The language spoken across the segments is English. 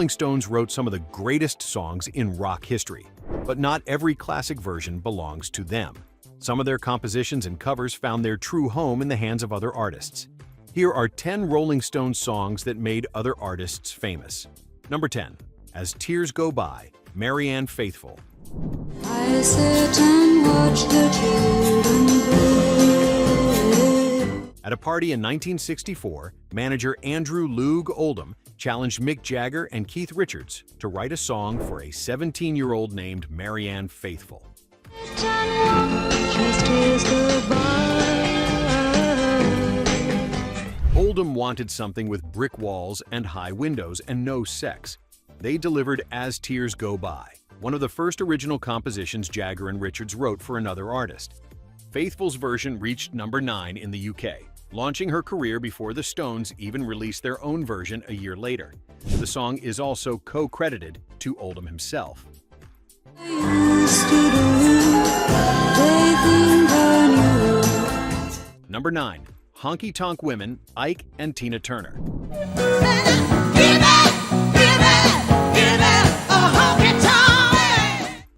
Rolling Stones wrote some of the greatest songs in rock history, but not every classic version belongs to them. Some of their compositions and covers found their true home in the hands of other artists. Here are 10 Rolling Stones songs that made other artists famous. Number 10. As Tears Go By, Marianne, Faithfull. I sit and watch the children play. At a party in 1964, manager Andrew "Loog" Oldham challenged Mick Jagger and Keith Richards to write a song for a 17-year-old named Marianne Faithfull. Sit and watch as tears go by. Oldham wanted something with brick walls and high windows and no sex. They delivered As Tears Go By, one of the first original compositions Jagger and Richards wrote for another artist. Faithfull's version reached number 9 in the UK, launching her career before the Stones even released their own version a year later. The song is also co-credited to Oldham himself. Number 9. Honky Tonk Women, Ike and Tina Turner.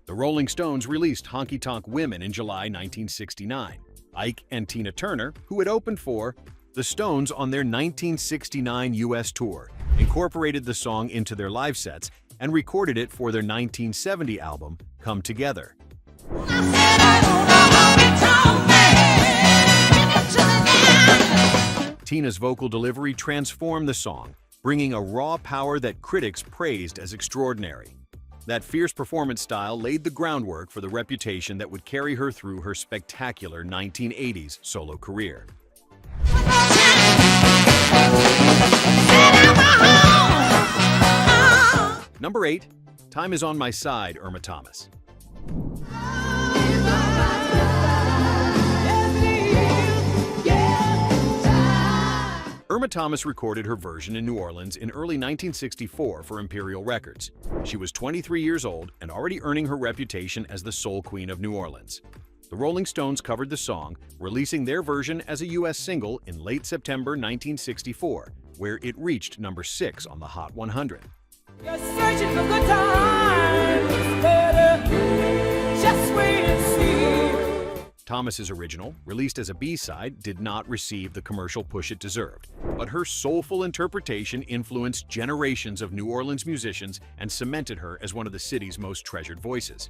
The Rolling Stones released Honky Tonk Women in July 1969. Ike and Tina Turner, who had opened for the Stones on their 1969 U.S. tour, incorporated the song into their live sets and recorded it for their 1970 album, Come Together. Tina's vocal delivery transformed the song, bringing a raw power that critics praised as extraordinary. That fierce performance style laid the groundwork for the reputation that would carry her through her spectacular 1980s solo career. Number 8. Time Is On My Side, Irma Thomas. Irma Thomas recorded her version in New Orleans in early 1964 for Imperial Records. She was 23 years old and already earning her reputation as the Soul Queen of New Orleans. The Rolling Stones covered the song, releasing their version as a U.S. single in late September 1964, where it reached number 6 on the Hot 100. You're searching for good times, better just wait and see. Thomas's original, released as a B-side, did not receive the commercial push it deserved, but her soulful interpretation influenced generations of New Orleans musicians and cemented her as one of the city's most treasured voices.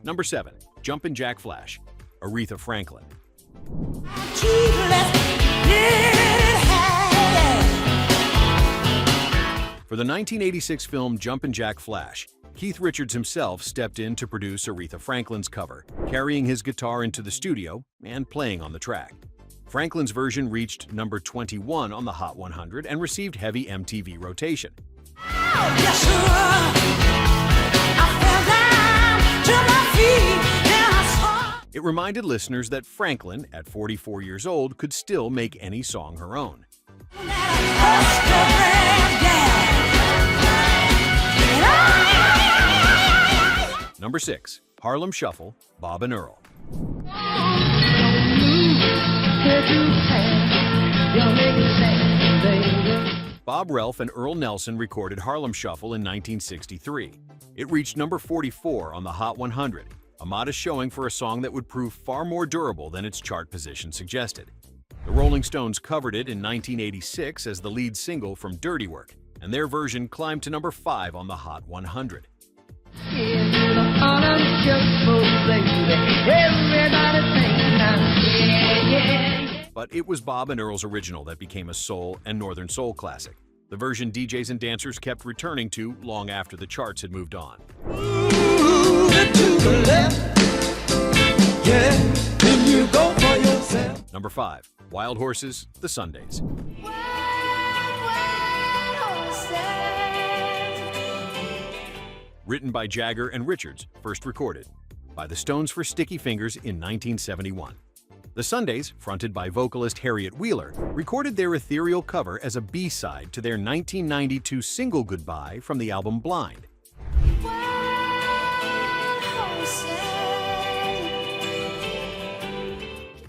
Number 7. Jumpin' Jack Flash, Aretha Franklin. For the 1986 film Jumpin' Jack Flash, Keith Richards himself stepped in to produce Aretha Franklin's cover, carrying his guitar into the studio and playing on the track. Franklin's version reached number 21 on the Hot 100 and received heavy MTV rotation. It reminded listeners that Franklin, at 44 years old, could still make any song her own. Number 6. Harlem Shuffle, Bob and Earl. Bob Relf and Earl Nelson recorded Harlem Shuffle in 1963. It reached number 44 on the Hot 100, a modest showing for a song that would prove far more durable than its chart position suggested. The Rolling Stones covered it in 1986 as the lead single from Dirty Work, and their version climbed to number 5 on the Hot 100. But it was Bob and Earl's original that became a soul and northern soul classic, the version DJs and dancers kept returning to long after the charts had moved on. Number 5. Wild Horses, The Sundays. Written by Jagger and Richards, first recorded by the Stones for Sticky Fingers in 1971. The Sundays, fronted by vocalist Harriet Wheeler, recorded their ethereal cover as a B-side to their 1992 single Goodbye from the album Blind.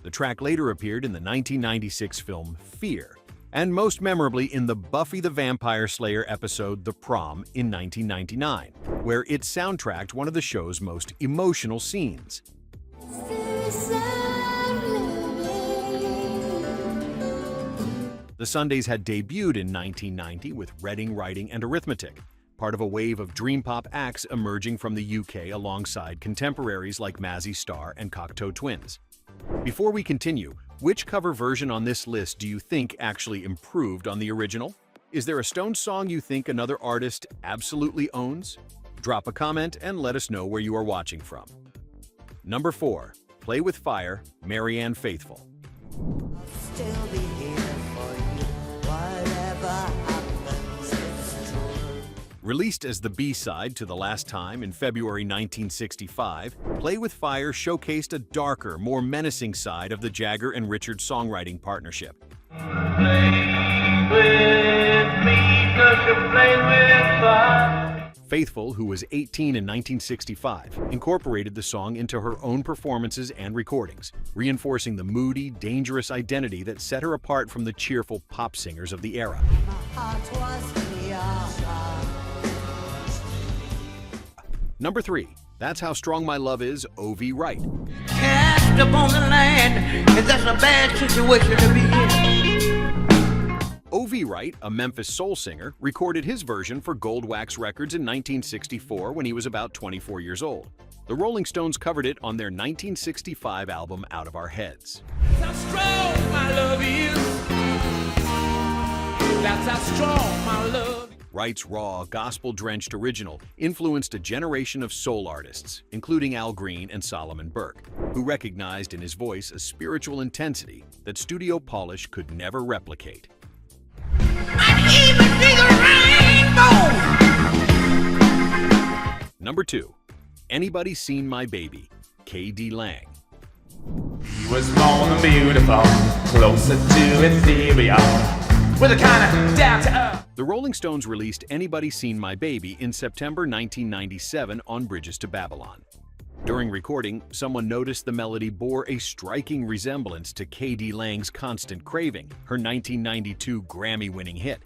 The track later appeared in the 1996 film Fear, and most memorably in the Buffy the Vampire Slayer episode The Prom in 1999, where it soundtracked one of the show's most emotional scenes. The Sundays had debuted in 1990 with Reading, Writing, and Arithmetic, part of a wave of dream pop acts emerging from the UK alongside contemporaries like Mazzy Star and Cocteau Twins. Before we continue, which cover version on this list do you think actually improved on the original? Is there a Stones song you think another artist absolutely owns? Drop a comment and let us know where you are watching from. Number 4. Play with Fire, Marianne Faithfull. Still be here for you, whatever happens, it's true. Released as the B-side to The Last Time in February 1965, Play with Fire showcased a darker, more menacing side of the Jagger and Richards songwriting partnership. Play with me, 'cause you're playing with fire. Faithfull, who was 18 in 1965, incorporated the song into her own performances and recordings, reinforcing the moody, dangerous identity that set her apart from the cheerful pop singers of the era. My heart was in your heart. Number 3. That's How Strong My Love Is, O.V. Wright. Cast upon the land, and that's a bad situation to be in. O.V. Wright, a Memphis soul singer, recorded his version for Gold Wax Records in 1964 when he was about 24 years old. The Rolling Stones covered it on their 1965 album Out of Our Heads. That's how strong my love is. That's how strong my love is. Wright's raw, gospel-drenched original influenced a generation of soul artists, including Al Green and Solomon Burke, who recognized in his voice a spiritual intensity that studio polish could never replicate. I even see the rainbow. Number 2. Anybody Seen My Baby, K.D. Lang. He was born beautiful, closer to ethereal, with a kind of down to earth. The Rolling Stones released Anybody Seen My Baby in September 1997 on Bridges to Babylon. During recording, someone noticed the melody bore a striking resemblance to K.D. Lang's Constant Craving, her 1992 Grammy-winning hit.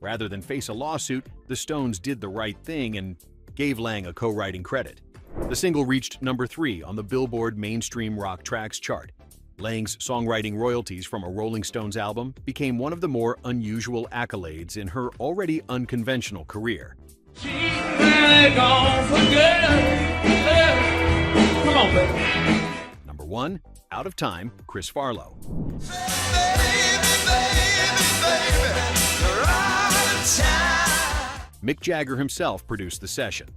Rather than face a lawsuit, the Stones did the right thing and gave Lang a co-writing credit. The single reached number 3 on the Billboard Mainstream Rock Tracks chart. Lang's songwriting royalties from a Rolling Stones album became one of the more unusual accolades in her already unconventional career. She's really gone for good. Come on, baby. Number 1. Out of Time, Chris Farlowe. Mick Jagger himself produced the session.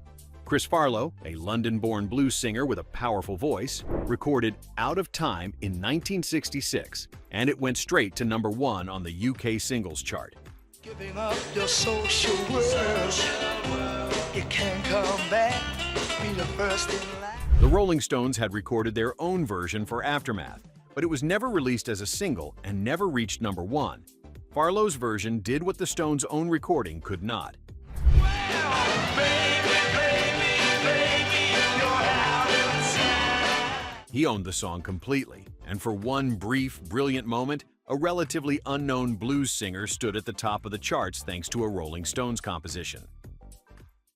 Chris Farlowe, a London-born blues singer with a powerful voice, recorded Out of Time in 1966, and it went straight to number 1 on the UK singles chart. Giving up your social world, you can't come back, be the first in line. The Rolling Stones had recorded their own version for Aftermath, but it was never released as a single and never reached number 1. Farlowe's version did what the Stones' own recording could not. He owned the song completely, and for one brief, brilliant moment, a relatively unknown blues singer stood at the top of the charts thanks to a Rolling Stones composition.